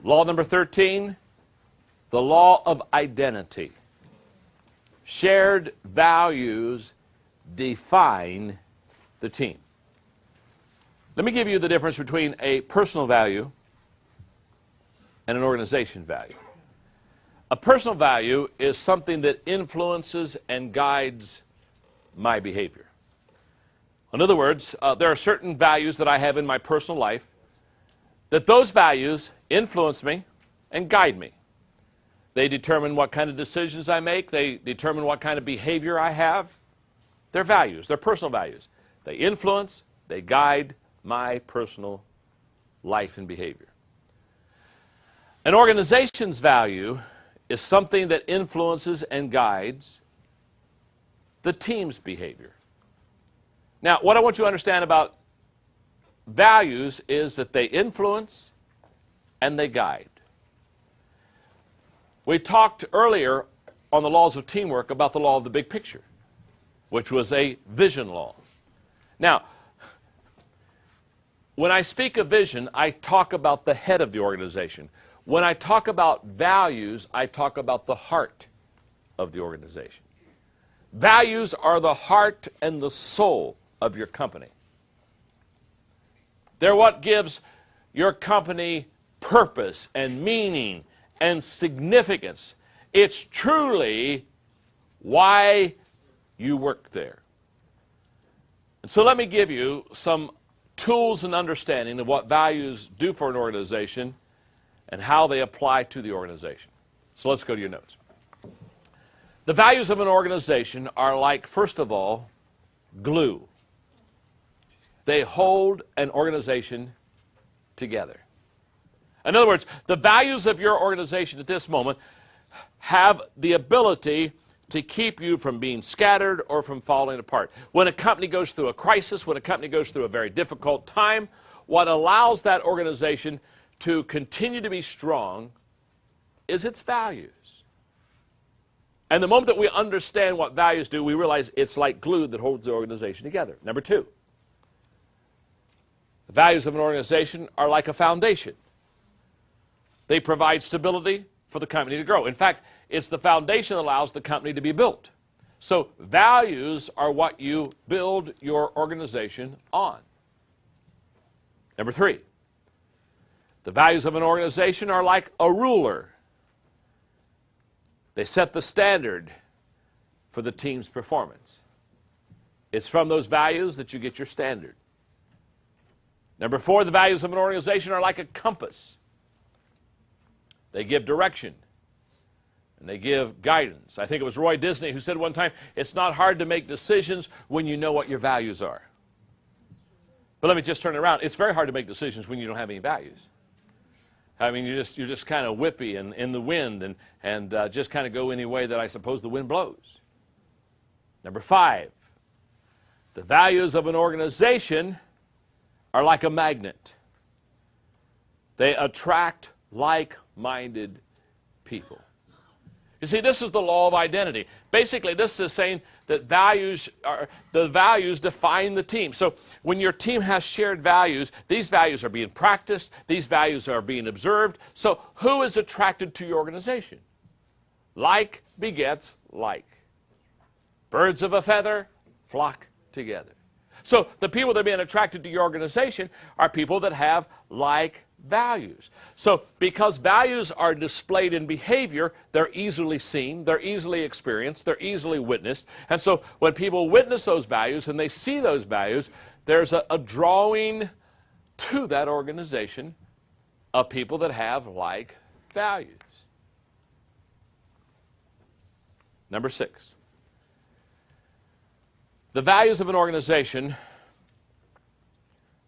Law number 13, the law of identity. Shared values define the team. Let me give you the difference between a personal value and an organization value. A personal value is something that influences and guides my behavior. In other words, there are certain values that I have in my personal life that those values influence me and guide me. They determine what kind of decisions I make. They determine what kind of behavior I have. They're values. They're personal values. They influence, they guide my personal life and behavior. An organization's value is something that influences and guides the team's behavior. Now, what I want you to understand about values is that they influence and they guide. We talked earlier on the laws of teamwork about the law of the big picture, which was a vision law. Now, when I speak of vision, I talk about the head of the organization. When I talk about values, I talk about the heart of the organization. Values are the heart and the soul of your company. They're what gives your company purpose and meaning and significance. It's truly why you work there. And so let me give you some tools and understanding of what values do for an organization and how they apply to the organization. So let's go to your notes. The values of an organization are like, first of all, glue. They hold an organization together. In other words, the values of your organization at this moment have the ability to keep you from being scattered or from falling apart. When a company goes through a crisis, when a company goes through a very difficult time, what allows that organization to continue to be strong is its values. And the moment that we understand what values do, we realize it's like glue that holds the organization together. Number two, the values of an organization are like a foundation. They provide stability for the company to grow. In fact, it's the foundation that allows the company to be built. So values are what you build your organization on. Number three, the values of an organization are like a ruler. They set the standard for the team's performance. It's from those values that you get your standard. Number four, the values of an organization are like a compass. They give direction and they give guidance. I think it was Roy Disney who said one time, it's not hard to make decisions when you know what your values are. But let me just turn it around. It's very hard to make decisions when you don't have any values. I mean, you're just kind of whippy and in the wind and just kind of go any way that I suppose the wind blows. Number five, the values of an organization are like a magnet. They attract like-minded people. You see, this is the law of identity. Basically, this is saying that the values define the team. So when your team has shared values, these values are being practiced, these values are being observed. So who is attracted to your organization? Like begets like. Birds of a feather flock together. So the people that are being attracted to your organization are people that have like values. So because values are displayed in behavior, they're easily seen, they're easily experienced, they're easily witnessed. And so when people witness those values and they see those values, there's a drawing to that organization of people that have like values. Number six, the values of an organization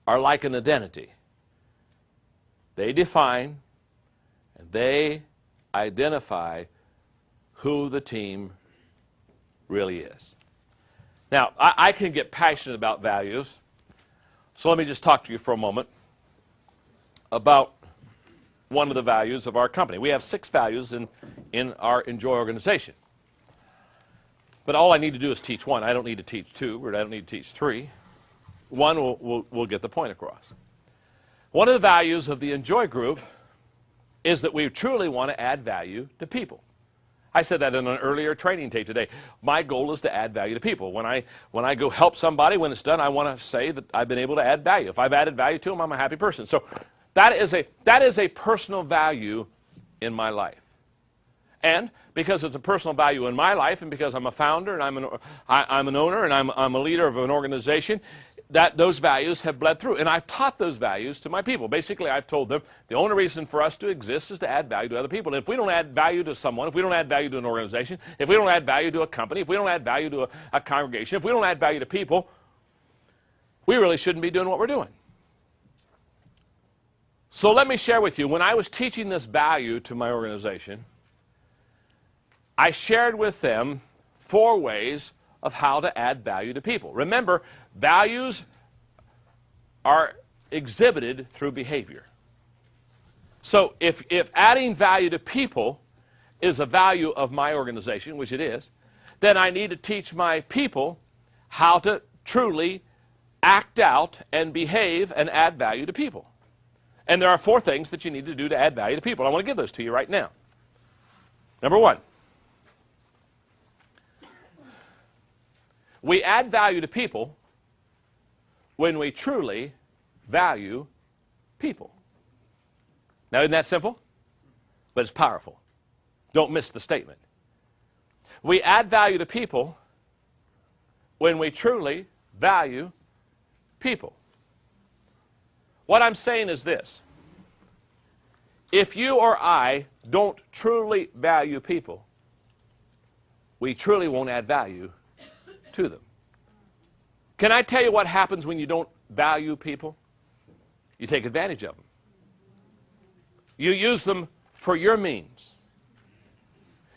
are like an identity. They define and they identify who the team really is. Now, I can get passionate about values, so let me just talk to you for a moment about one of the values of our company. We have 6 values in our Enjoy organization. But all I need to do is teach one. I don't need to teach 2, or I don't need to teach 3. One will get the point across. One of the values of the Enjoy group is that we truly want to add value to people. I said that in an earlier training tape today. My goal is to add value to people. When I go help somebody, when it's done, I want to say that I've been able to add value. If I've added value to them, I'm a happy person. So that is a personal value in my life. And because it's a personal value in my life, and because I'm a founder, and I'm an owner, and I'm a leader of an organization, that those values have bled through. And I've taught those values to my people. Basically, I've told them the only reason for us to exist is to add value to other people. And if we don't add value to someone, if we don't add value to an organization, if we don't add value to a company, if we don't add value to a congregation, if we don't add value to people, we really shouldn't be doing what we're doing. So let me share with you, when I was teaching this value to my organization, I shared with them 4 ways of how to add value to people. Remember, values are exhibited through behavior. So if adding value to people is a value of my organization, which it is, then I need to teach my people how to truly act out and behave and add value to people. And there are 4 things that you need to do to add value to people. I want to give those to you right now. Number 1. We add value to people when we truly value people. Now, isn't that simple? But it's powerful. Don't miss the statement. We add value to people when we truly value people. What I'm saying is this. If you or I don't truly value people, we truly won't add value to them. Can I tell you what happens when you don't value people? You take advantage of them. You use them for your means.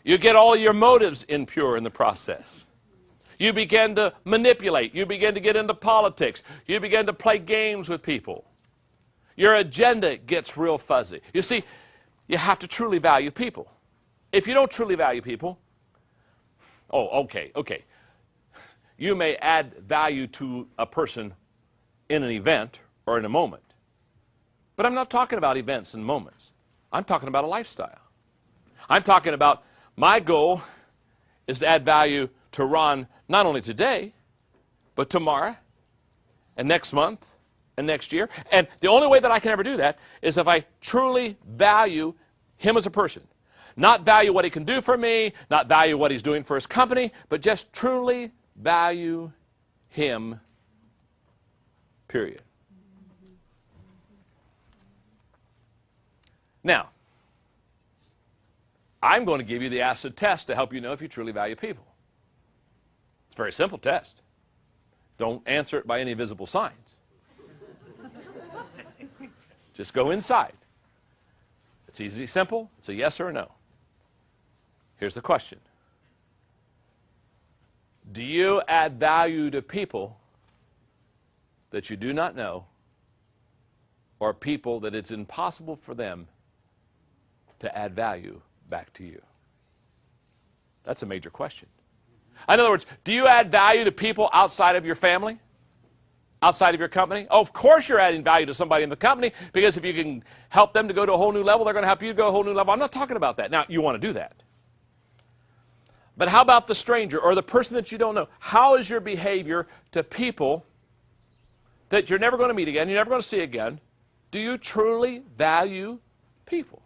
You get all your motives impure in the process. You begin to manipulate. You begin to get into politics. You begin to play games with people. Your agenda gets real fuzzy. You see, you have to truly value people. If you don't truly value people, okay. You may add value to a person in an event or in a moment. But I'm not talking about events and moments. I'm talking about a lifestyle. I'm talking about my goal is to add value to Ron not only today, but tomorrow and next month and next year. And the only way that I can ever do that is if I truly value him as a person. Not value what he can do for me, not value what he's doing for his company, but just truly value him, period. Now, I'm going to give you the acid test to help you know if you truly value people. It's a very simple test. Don't answer it by any visible signs. Just go inside. It's easy, simple. It's a yes or a no. Here's the question. Do you add value to people that you do not know, or people that it's impossible for them to add value back to you? That's a major question. In other words, do you add value to people outside of your family? Outside of your company? Oh, of course you're adding value to somebody in the company, because if you can help them to go to a whole new level, they're going to help you to go to a whole new level. I'm not talking about that. Now, you want to do that. But how about the stranger or the person that you don't know? How is your behavior to people that you're never going to meet again, you're never going to see again? Do you truly value people?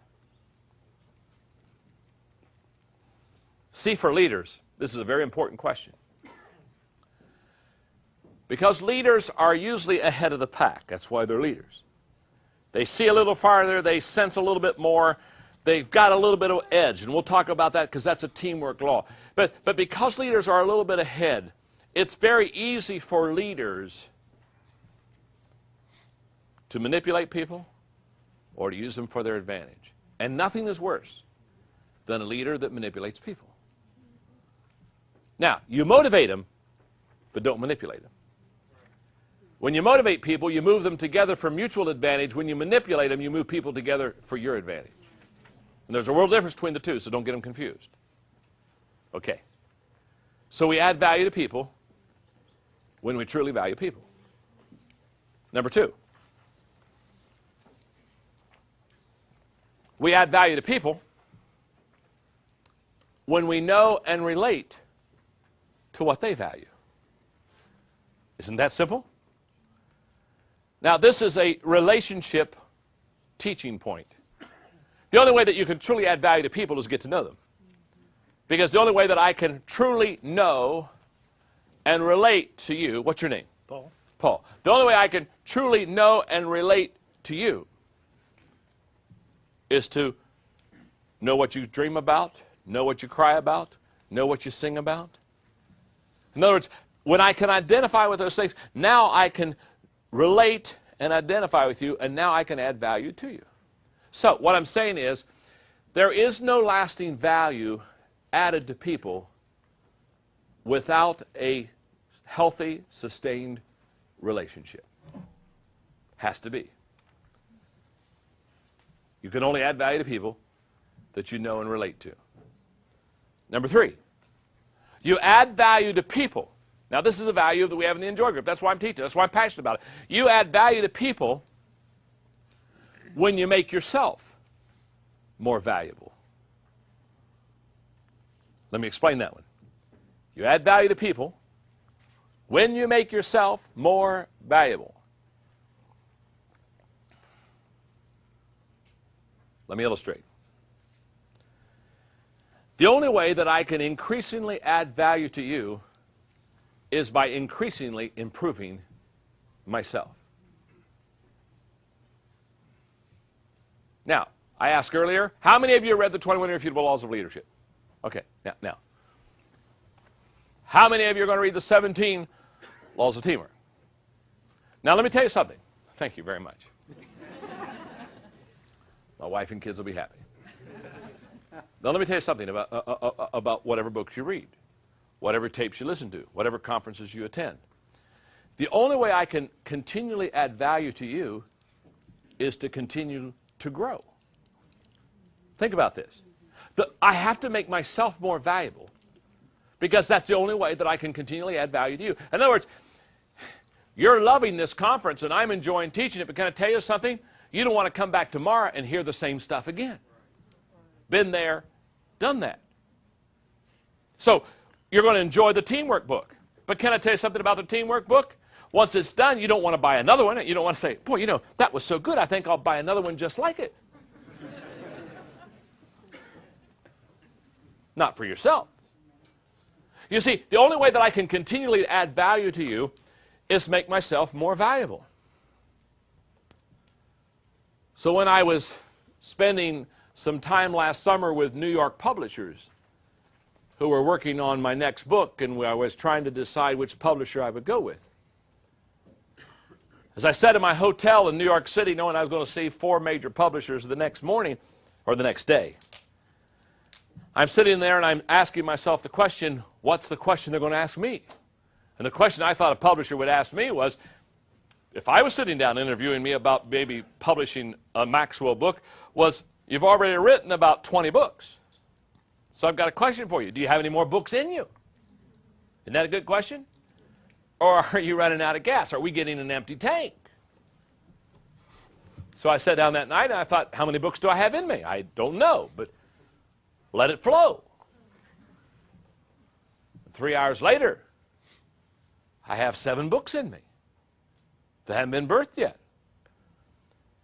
See, for leaders, this is a very important question. Because leaders are usually ahead of the pack. That's why they're leaders. They see a little farther, they sense a little bit more, they've got a little bit of edge, and we'll talk about that because that's a teamwork law. But because leaders are a little bit ahead, it's very easy for leaders to manipulate people or to use them for their advantage. And nothing is worse than a leader that manipulates people. Now, you motivate them, but don't manipulate them. When you motivate people, you move them together for mutual advantage. When you manipulate them, you move people together for your advantage. And there's a world difference between the two, so don't get them confused. Okay. So we add value to people when we truly value people. Number 2. We add value to people when we know and relate to what they value. Isn't that simple? Now, this is a relationship teaching point. The only way that you can truly add value to people is get to know them. Because the only way that I can truly know and relate to you, what's your name? Paul. Paul. The only way I can truly know and relate to you is to know what you dream about, know what you cry about, know what you sing about. In other words, when I can identify with those things, now I can relate and identify with you, and now I can add value to you. So what I'm saying is, there is no lasting value added to people without a healthy, sustained relationship. Has to be. You can only add value to people that you know and relate to. Number 3, you add value to people. Now, this is a value that we have in the Enjoy group. That's why I'm teaching. That's why I'm passionate about it. You add value to people when you make yourself more valuable. Let me explain that one. You add value to people when you make yourself more valuable. Let me illustrate. The only way that I can increasingly add value to you is by increasingly improving myself. Now, I asked earlier, how many of you read the 21 Irrefutable Laws of Leadership? Okay, now. How many of you are going to read the 17 Laws of Teamwork? Now, let me tell you something. Thank you very much. My wife and kids will be happy. Now, let me tell you something about whatever books you read, whatever tapes you listen to, whatever conferences you attend. The only way I can continually add value to you is to continue to grow. Think about this. I have to make myself more valuable because that's the only way that I can continually add value to you. In other words, you're loving this conference and I'm enjoying teaching it, but can I tell you something? You don't want to come back tomorrow and hear the same stuff again. Been there, done that. So you're going to enjoy the teamwork book. But can I tell you something about the teamwork book? Once it's done, you don't want to buy another one. You don't want to say, boy, that was so good, I think I'll buy another one just like it. Not for yourself. You see, the only way that I can continually add value to you is make myself more valuable. So when I was spending some time last summer with New York publishers who were working on my next book, and I was trying to decide which publisher I would go with. As I sat in my hotel in New York City, knowing I was going to see 4 major publishers the next morning, or the next day, I'm sitting there and I'm asking myself the question, what's the question they're going to ask me? And the question I thought a publisher would ask me was, if I was sitting down interviewing me about maybe publishing a Maxwell book, was, you've already written about 20 books. So I've got a question for you. Do you have any more books in you? Isn't that a good question? Or are you running out of gas? Are we getting an empty tank? So I sat down that night and I thought, how many books do I have in me? I don't know, but let it flow. 3 hours later, I have 7 books in me that haven't been birthed yet.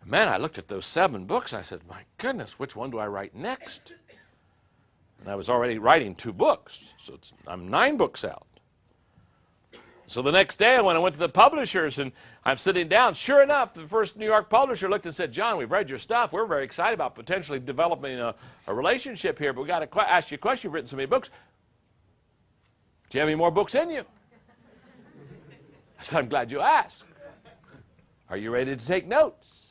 Man, I looked at those 7 books. I said, my goodness, which one do I write next? And I was already writing 2 books, so I'm 9 books out. So the next day, when I went to the publishers and I'm sitting down, sure enough, the first New York publisher looked and said, John, we've read your stuff. We're very excited about potentially developing a relationship here, but we've got to ask you a question. You've written so many books. Do you have any more books in you? I said, I'm glad you asked. Are you ready to take notes?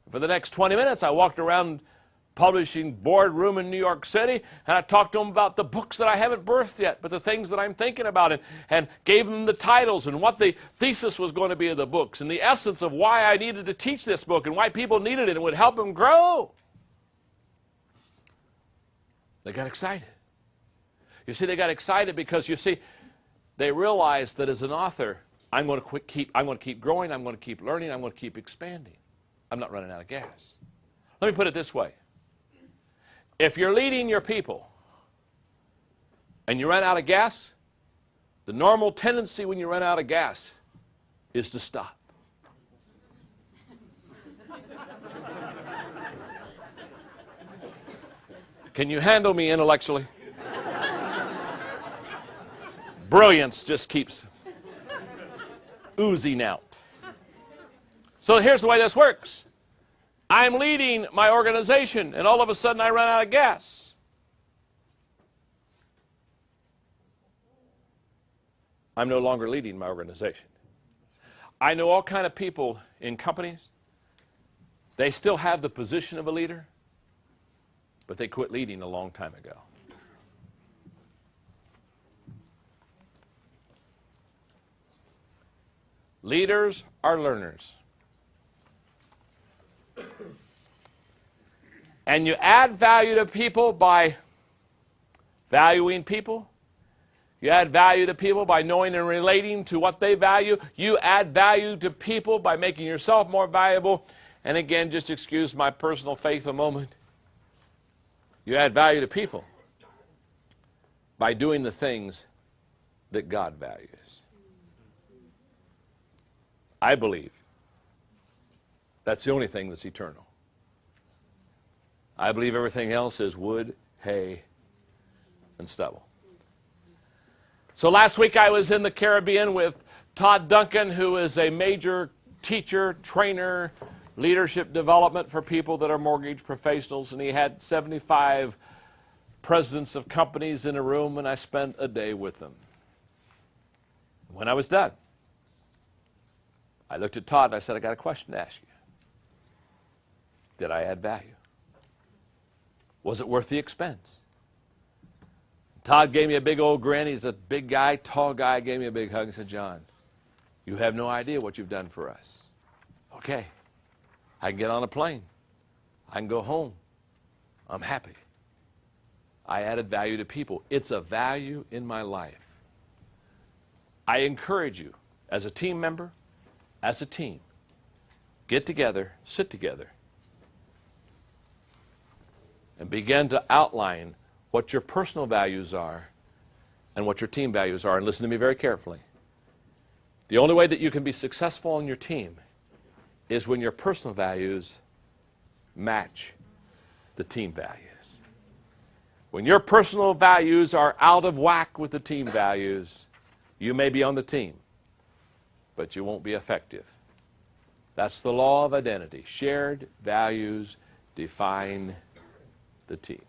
For the next 20 minutes, I walked around publishing boardroom in New York City, and I talked to them about the books that I haven't birthed yet, but the things that I'm thinking about, and gave them the titles and what the thesis was going to be of the books, and the essence of why I needed to teach this book and why people needed it and would help them grow. They got excited. You see, they got excited because, you see, they realized that as an author, I'm going to keep growing, I'm going to keep learning, I'm going to keep expanding. I'm not running out of gas. Let me put it this way. If you're leading your people and you run out of gas, the normal tendency when you run out of gas is to stop. Can you handle me intellectually? Brilliance just keeps oozing out. So here's the way this works. I'm leading my organization, and all of a sudden I run out of gas. I'm no longer leading my organization. I know all kinds of people in companies. They still have the position of a leader, but they quit leading a long time ago. Leaders are learners. And you add value to people by valuing people. You add value to people by knowing and relating to what they value. You add value to people by making yourself more valuable. And again, just excuse my personal faith a moment. You add value to people by doing the things that God values. I believe that's the only thing that's eternal. I believe everything else is wood, hay, and stubble. So last week I was in the Caribbean with Todd Duncan, who is a major teacher, trainer, leadership development for people that are mortgage professionals, and he had 75 presidents of companies in a room, and I spent a day with them. When I was done, I looked at Todd and I said, I got a question to ask you. Did I add value? Was it worth the expense? Todd gave me a big old grin. He's a big guy, tall guy, gave me a big hug and said, John, you have no idea what you've done for us. Okay, I can get on a plane. I can go home. I'm happy. I added value to people. It's a value in my life. I encourage you, as a team member, as a team, get together, sit together, and begin to outline what your personal values are and what your team values are. And listen to me very carefully. The only way that you can be successful on your team is when your personal values match the team values. When your personal values are out of whack with the team values, you may be on the team, but you won't be effective. That's the law of identity. Shared values define the team.